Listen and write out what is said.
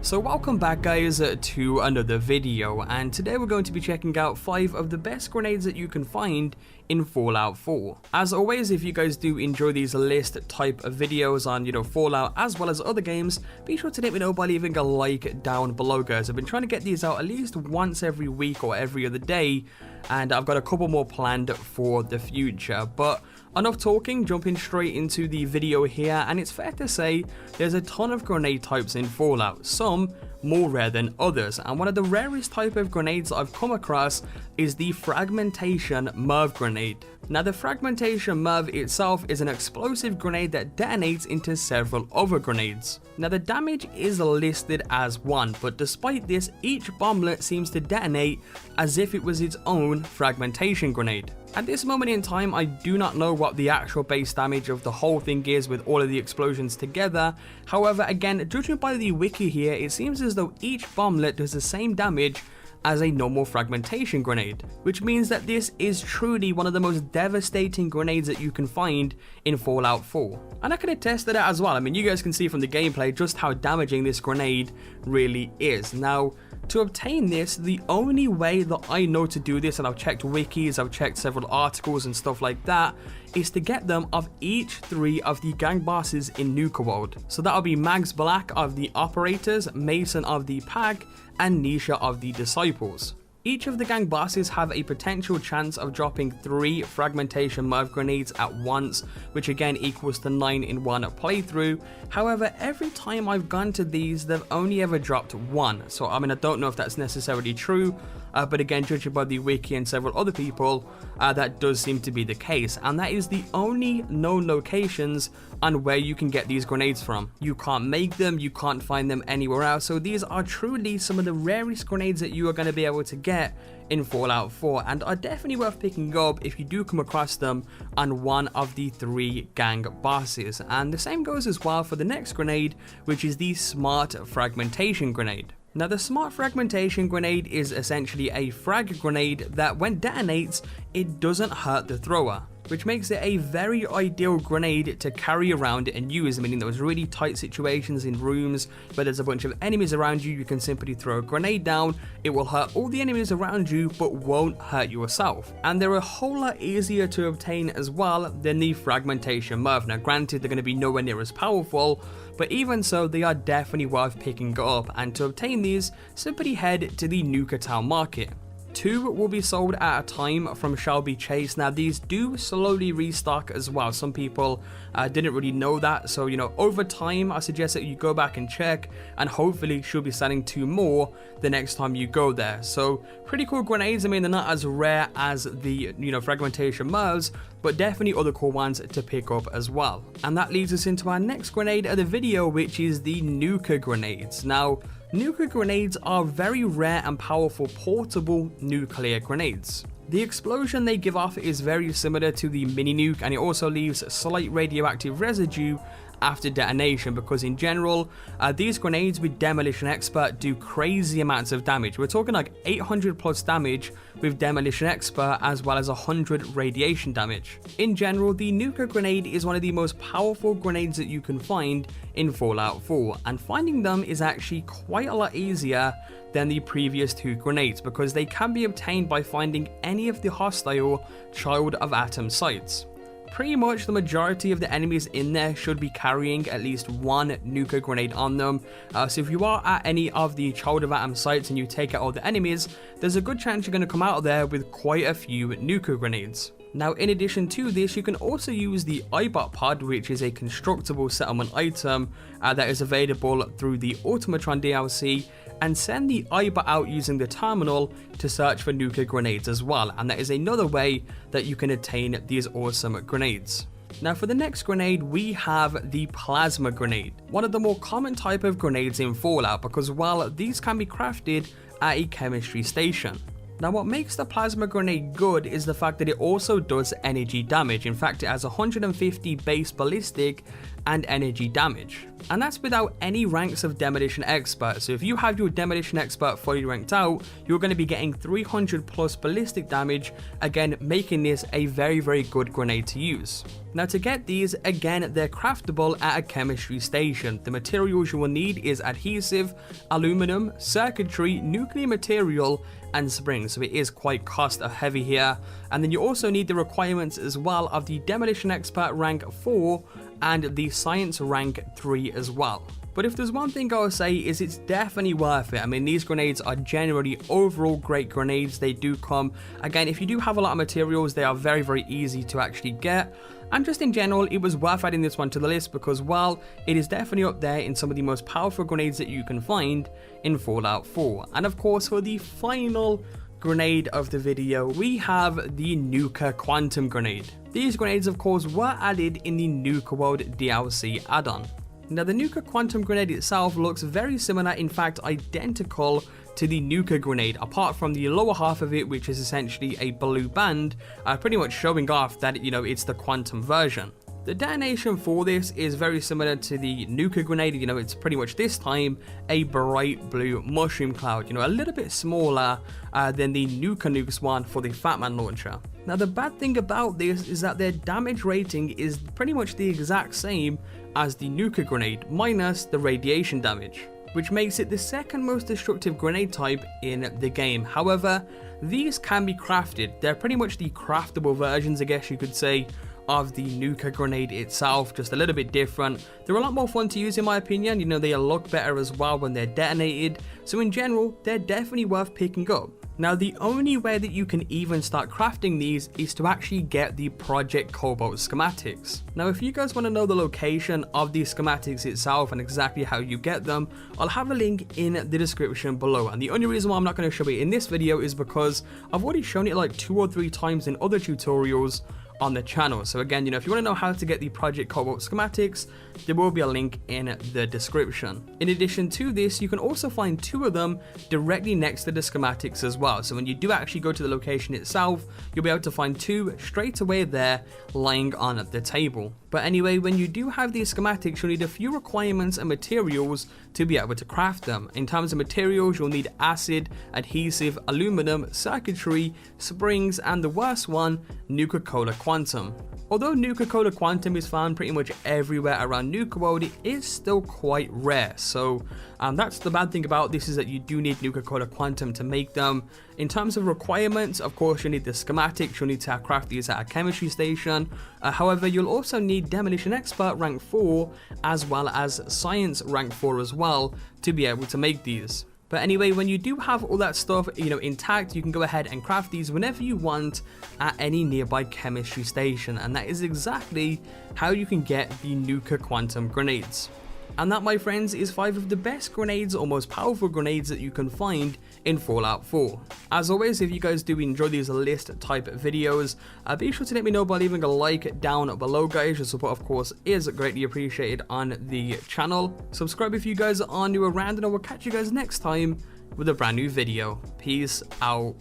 So welcome back guys to another video, and today we're going to be checking out 5 of the best grenades that you can find in Fallout 4. As always, if you guys do enjoy these list type of videos on Fallout as well as other games, be sure to let me know by leaving a like down below guys. I've been trying to get these out at least once every week or every other day, and I've got a couple more planned for the future. But enough talking, jumping straight into the video here, and it's fair to say there's a ton of grenade types in Fallout, some more rare than others, and one of the rarest type of grenades I've come across is the Fragmentation MIRV grenade. Now the Fragmentation MIRV itself is an explosive grenade that detonates into several other grenades. Now the damage is listed as 1, but despite this, each bomblet seems to detonate as if it was its own fragmentation grenade. At this moment in time, I do not know what the actual base damage of the whole thing is with all of the explosions together. However, again, judging by the wiki here, it seems as though each bomblet does the same damage as a normal fragmentation grenade, which means that this is truly one of the most devastating grenades that you can find in Fallout 4. And I can attest to that as well. I mean, you guys can see from the gameplay just how damaging this grenade really is. Now, to obtain this, the only way that I know to do this, and I've checked wikis, I've checked several articles and stuff like that, is to get them of each 3 of the gang bosses in Nuka World. So that'll be Mags Black of the Operators, Mason of the Pag, and Nisha of the Disciples. Each of the gang bosses have a potential chance of dropping 3 Fragmentation MIRV grenades at once, which again equals to 9 in one playthrough. However, every time I've gone to these, they've only ever dropped 1. So I mean, I don't know if that's necessarily true, but again, judging by the wiki and several other people, that does seem to be the case. And that is the only known locations on where you can get these grenades from. You can't make them, you can't find them anywhere else. So these are truly some of the rarest grenades that you are going to be able to get in Fallout 4, and are definitely worth picking up if you do come across them on one of the 3 gang bosses. And the same goes as well for the next grenade, which is the Smart Fragmentation grenade. Now the Smart Fragmentation grenade is essentially a frag grenade that when detonates, it doesn't hurt the thrower, which makes it a very ideal grenade to carry around and use. I mean, in those really tight situations in rooms where there's a bunch of enemies around you, you can simply throw a grenade down. It will hurt all the enemies around you, but won't hurt yourself. And they're a whole lot easier to obtain as well than the Fragmentation MIRV. Now granted, they're going to be nowhere near as powerful, but even so, they are definitely worth picking up. And to obtain these, simply head to the Nuka Town Market. 2 will be sold at a time from Shelby Chase. Now these do slowly restock as well. Some people didn't really know that, so over time I suggest that you go back and check, and hopefully she'll be selling 2 more the next time you go there. So pretty cool grenades. I mean, they're not as rare as the Fragmentation MIRVs, but definitely other cool ones to pick up as well. And that leads us into our next grenade of the video, which is the Nuka grenades. Now Nuka grenades are very rare and powerful portable nuclear grenades. The explosion they give off is very similar to the mini nuke, and it also leaves slight radioactive residue after detonation, because in general, these grenades with Demolition Expert do crazy amounts of damage. We're talking like 800 plus damage with Demolition Expert, as well as 100 radiation damage. In general, the Nuka grenade is one of the most powerful grenades that you can find in Fallout 4, and finding them is actually quite a lot easier than the previous 2 grenades, because they can be obtained by finding any of the hostile Child of Atom sites. Pretty much the majority of the enemies in there should be carrying at least 1 Nuka grenade on them. So if you are at any of the Child of Atom sites and you take out all the enemies, there's a good chance you're going to come out of there with quite a few Nuka grenades. Now in addition to this, you can also use the iBot pod, which is a constructible settlement item that is available through the Automatron DLC, and send the iBot out using the terminal to search for Nuka grenades as well, and that is another way that you can attain these awesome grenades. Now for the next grenade, we have the Plasma grenade, one of the more common type of grenades in Fallout, because while these can be crafted at a chemistry station. Now what makes the Plasma grenade good is the fact that it also does energy damage. In fact, it has 150 base ballistic and energy damage. And that's without any ranks of Demolition Expert. So if you have your Demolition Expert fully ranked out, you're going to be getting 300 plus ballistic damage, again making this a very good grenade to use. Now to get these, again they're craftable at a chemistry station. The materials you will need is adhesive, aluminum, circuitry, nuclear material, and springs, so it is quite cost heavy here. And then you also need the requirements as well of the Demolition Expert rank 4 and the Science rank 3 as well. But if there's one thing I'll say is it's definitely worth it. I mean, these grenades are generally overall great grenades. They do come, again, if you do have a lot of materials, they are very easy to actually get. And just in general, it was worth adding this one to the list because while it is definitely up there in some of the most powerful grenades that you can find in Fallout 4. And of course, for the final grenade of the video, we have the Nuka Quantum Grenade. These grenades, of course, were added in the Nuka World DLC add-on. Now, the Nuka Quantum Grenade itself looks very similar, in fact identical to the Nuka Grenade, apart from the lower half of it, which is essentially a blue band, pretty much showing off that, you know, it's the quantum version. The detonation for this is very similar to the Nuka Grenade. You know, it's pretty much this time a bright blue mushroom cloud, you know, a little bit smaller than the Nuka Nukes one for the Fat Man launcher. Now, the bad thing about this is that their damage rating is pretty much the exact same as the Nuka Grenade, minus the radiation damage, which makes it the second most destructive grenade type in the game. However, these can be crafted. They're pretty much the craftable versions, I guess you could say, of the Nuka Grenade itself, just a little bit different. They're a lot more fun to use in my opinion. You know, they look better as well when they're detonated. So in general, they're definitely worth picking up. Now, the only way that you can even start crafting these is to actually get the Project Cobalt schematics. Now, if you guys want to know the location of these schematics itself and exactly how you get them, I'll have a link in the description below. And the only reason why I'm not going to show it in this video is because I've already shown it like 2 or 3 times in other tutorials on the channel. So again, you know, if you want to know how to get the Project Cobalt schematics, there will be a link in the description. In addition to this, you can also find 2 of them directly next to the schematics as well. So when you do actually go to the location itself, you'll be able to find 2 straight away there lying on the table. But anyway, when you do have these schematics, you'll need a few requirements and materials to be able to craft them. In terms of materials, you'll need acid, adhesive, aluminum, circuitry, springs, and the worst one, Nuka-Cola Quantum. Although Nuka-Cola Quantum is found pretty much everywhere around Nuka World, it is still quite rare. So that's the bad thing about this, is that you do need Nuka-Cola Quantum to make them. In terms of requirements, of course, you need the schematics, you'll need to craft these at a chemistry station. However, you'll also need Demolition Expert rank 4 as well as Science rank 4 as well to be able to make these. But anyway, when you do have all that stuff, you know, intact, you can go ahead and craft these whenever you want at any nearby chemistry station. And that is exactly how you can get the Nuka Quantum Grenades. And that, my friends, is 5 of the best grenades or most powerful grenades that you can find in Fallout 4. As always, if you guys do enjoy these list type videos, be sure to let me know by leaving a like down below, guys. Your support, of course, is greatly appreciated on the channel. Subscribe if you guys are new around, and I will catch you guys next time with a brand new video. Peace out.